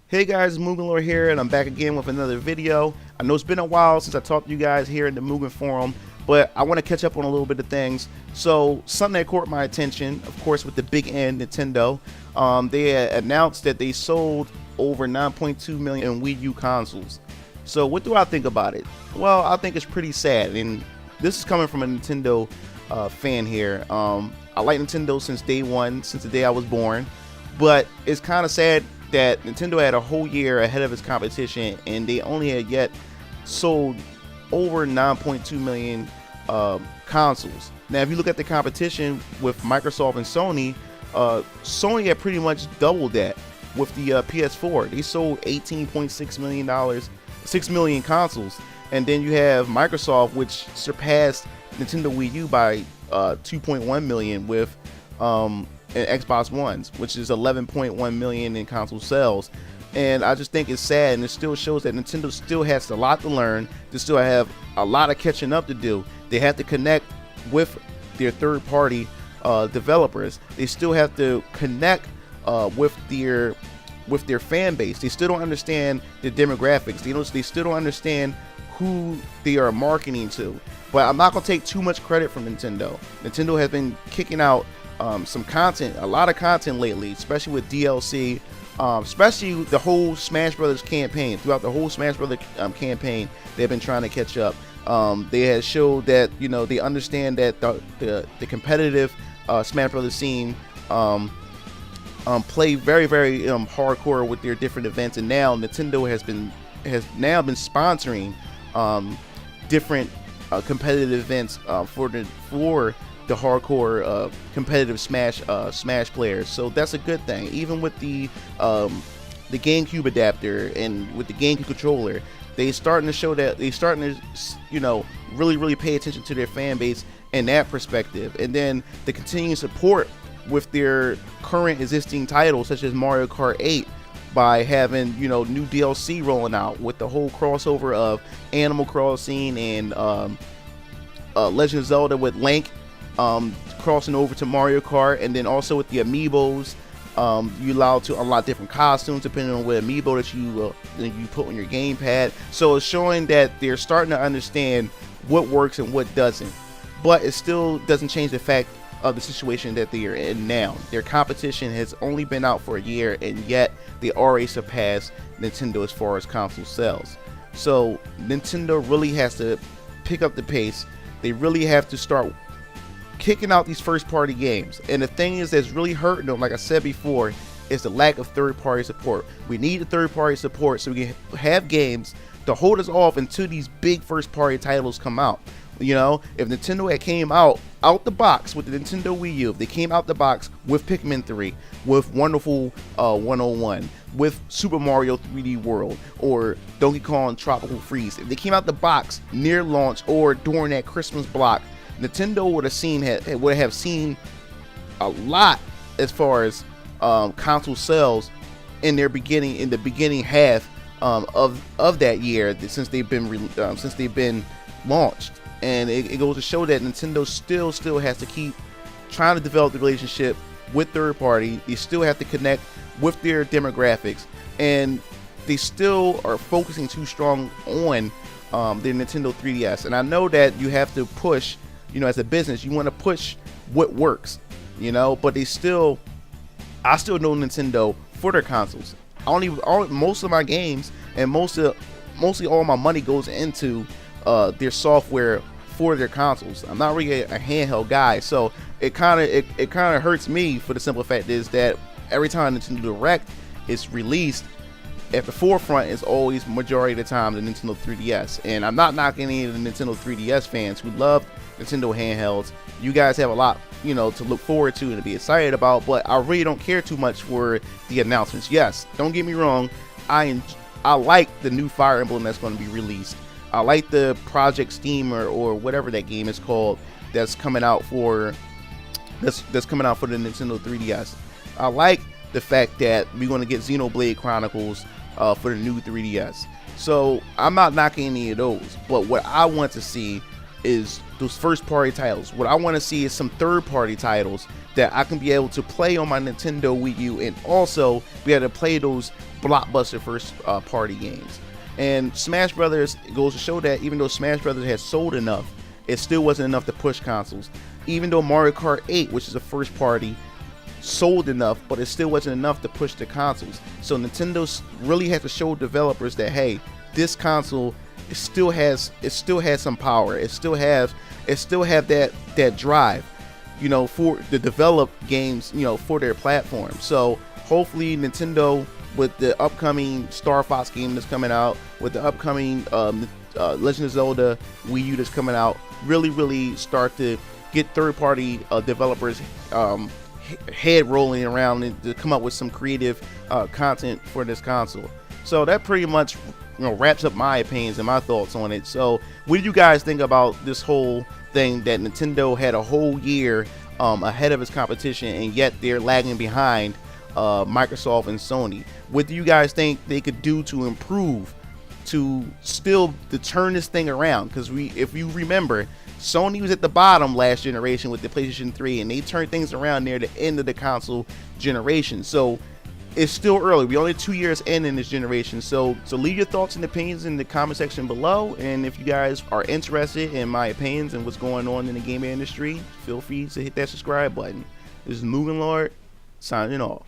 Hey guys, MugenLord here, and I'm back again with another video. I know it's been a while since I talked to you guys here in the Mugen forum, but I want to catch up on a little bit of things. So something that caught my attention, of course, with the big N, Nintendo, they announced that they sold over 9.2 million Wii U consoles. So what do I think about it? Well, I think it's pretty sad, and this is coming from a Nintendo fan here. I like Nintendo since day one, since the day I was born, but it's kind of sad that Nintendo had a whole year ahead of its competition and they only had yet sold over 9.2 million consoles. Now if you look at the competition with Microsoft and Sony, Sony had pretty much doubled that with the PS4. They sold $6 million consoles, and then you have Microsoft, which surpassed Nintendo Wii U by 2.1 million with and Xbox Ones, which is 11.1 million in console sales. And I just think it's sad, and it still shows that Nintendo still has a lot to learn. They still have a lot of catching up to do. They have to connect with their third-party developers. They still have to connect with their fan base. They still don't understand the demographics. They still don't understand who they are marketing to. But I'm not gonna take too much credit from Nintendo. Nintendo has been kicking out some content, a lot of content lately, especially with DLC, especially the whole Smash Brothers campaign. Throughout the whole Smash Brothers campaign, they've been trying to catch up. They have showed that they understand that the competitive Smash Brothers scene play very hardcore with their different events, and now Nintendo has now been sponsoring different competitive events for the hardcore competitive Smash players. So that's a good thing. Even with the GameCube adapter and with the GameCube controller, they starting to show that they starting to really pay attention to their fan base in that perspective. And then the continuing support with their current existing titles such as Mario Kart 8 by having new DLC rolling out with the whole crossover of Animal Crossing and Legend of Zelda with Link crossing over to Mario Kart, and then also with the amiibos, you allowed to unlock different costumes depending on what amiibo that you put on your gamepad. So it's showing that they're starting to understand what works and what doesn't, but it still doesn't change the fact of the situation that they are in now. Their competition has only been out for a year, and yet they already surpassed Nintendo as far as console sales. So Nintendo really has to pick up the pace. They really have to start kicking out these first party games. And the thing is that's really hurting them, like I said before, is the lack of third party support. We need the third party support so we can have games to hold us off until these big first party titles come out. If Nintendo had came out the box with the Nintendo Wii U, if they came out the box with Pikmin 3, with Wonderful 101, with Super Mario 3D World, or Donkey Kong Tropical Freeze, if they came out the box near launch or during that Christmas block, Nintendo would have seen a lot as far as console sales in the beginning half of that year since they've been launched. And it goes to show that Nintendo still has to keep trying to develop the relationship with third party. They still have to connect with their demographics, and they still are focusing too strong on their Nintendo 3DS. And I know that you have to push, as a business, you want to push what works, but I still know Nintendo for their consoles. Most of my games and mostly all my money goes into their software for their consoles. I'm not really a handheld guy, so it kind of hurts me for the simple fact is that every time Nintendo Direct is released, at the forefront is always majority of the time the Nintendo 3DS. And I'm not knocking any of the Nintendo 3DS fans who love Nintendo handhelds. You guys have a lot to look forward to and to be excited about, but I really don't care too much for the announcements. Yes, don't get me wrong, I like the new Fire Emblem that's going to be released. I like the Project Steam or whatever that game is called that's coming out for the Nintendo 3DS. I like the fact that we're going to get Xenoblade Chronicles for the new 3DS. So I'm not knocking any of those, but what I want to see is those first party titles. What I want to see is some third party titles that I can be able to play on my Nintendo Wii U and also be able to play those blockbuster first party games. And Smash Brothers goes to show that even though Smash Brothers has sold enough, it still wasn't enough to push consoles. Even though Mario Kart 8, which is a first party, sold enough, but it still wasn't enough to push the consoles. So Nintendo really has to show developers that, hey, this console it still has some power. It still have that drive, you know, for to develop games, you know, for their platform. So hopefully Nintendo, with the upcoming Star Fox game that's coming out, with the upcoming Legend of Zelda Wii U that's coming out, really start to get third-party developers head rolling around and to come up with some creative content for this console. So that pretty much, you know, wraps up my opinions and my thoughts on it. So what do you guys think about this whole thing that Nintendo had a whole year ahead of its competition, and yet they're lagging behind Microsoft and Sony? What do you guys think they could do to improve, to turn this thing around? Because if you remember, Sony was at the bottom last generation with the PlayStation 3, and they turned things around near the end of the console generation. So it's still early. We're only 2 years in this generation. So leave your thoughts and opinions in the comment section below. And if you guys are interested in my opinions and what's going on in the gaming industry, feel free to hit that subscribe button. This is MugenLord signing off.